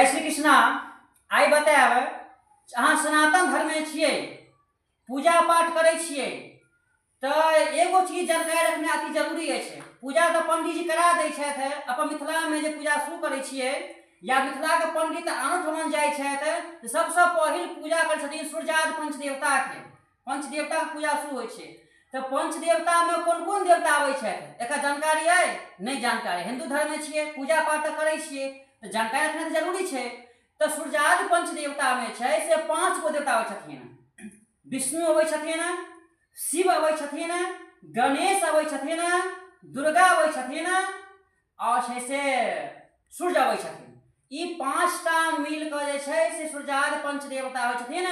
जय श्री कृष्णा। आई बताएब अहाँ सनातन धर्म में छिए, पूजा पाठ करे छिए तो एगो चीज जानकारी रखना अति जरूरी है। पूजा तो पंडित जी करा दै छथि। अपन मिथिला में जे पूजा शुरू करे छिए या मिथिला के पंडित आनो ठमन जाय छथि तो सबसे पहिल पूजा करे छथिन सूर्यादि पंचदेवता के। पंचदेवता के पूजा शुरू होइ छै। तो पंचदेवता में कौन कौन देवता आबै छथि एकर जानकारी है? नहीं जानकारी। हिंदू धर्म में छिए, पूजा पाठ तो करे छिए तो जानकारी रखना तो जरूरी है। तो सूर्यादि पंचदेवता में छै से 5 गो देवता आबै छथिन। विष्णु आबै छथिन, शिव आबै छथिन, गणेश आबै छथिन, दुर्गा आबै छथिन और छै से सूर्य आबै छथिन। ई 5टा मिल के जे छै से सूर्यादि पंचदेवता होइ छथिन,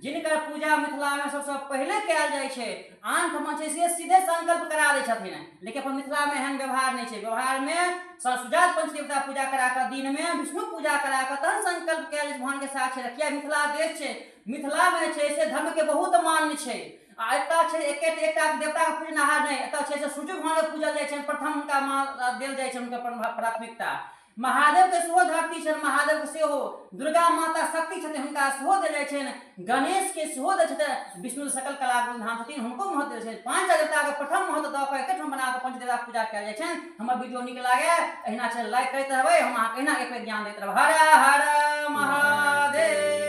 जिनकर पूजा मिथिला में सबसे पहले कयल जाइ छै। आन ठमा छै से सीधे संकल्प करा दै छथिन, लेकिन अपन मिथिला में एहन व्यवहार नहीं छै। व्यवहार में सूर्यादि पंचदेवता पूजा करा कर दिन में विष्णु पूजा करा कर तहन संकल्प कयल भगवान के साथ रखिए। मिथिला देश छै, मिथिला में छै से धर्म के बहुत मान्य छै। आ एतऽ छै एकटा देवता के पूजनहार नहीं, एतऽ छै से सूर्य भगवान के पूजल जाइ छै। प्रथम हुनका देल जाइ छै हुनकर प्राथमिकता। महादेव के सेहो धरती छनि, महादेव के सेहो। दुर्गा माता शक्ति छथिन, हुनका सेहो देल जाइ छनि। गणेश के सेहो देल छथिन। विष्णु सकल कला धाम छथिन, हुनको महत्व देल छनि। 5 देवता के प्रथम महत्व दऽ कऽ एकेठाम बना कऽ पंचदेवता पूजा कयल जाइ छनि। हमर वीडियो नीक लागे अहिना लाइक करैत रहबै, हम अहाँके अहिना एक ज्ञान दैत रहब। हर हर महादेव।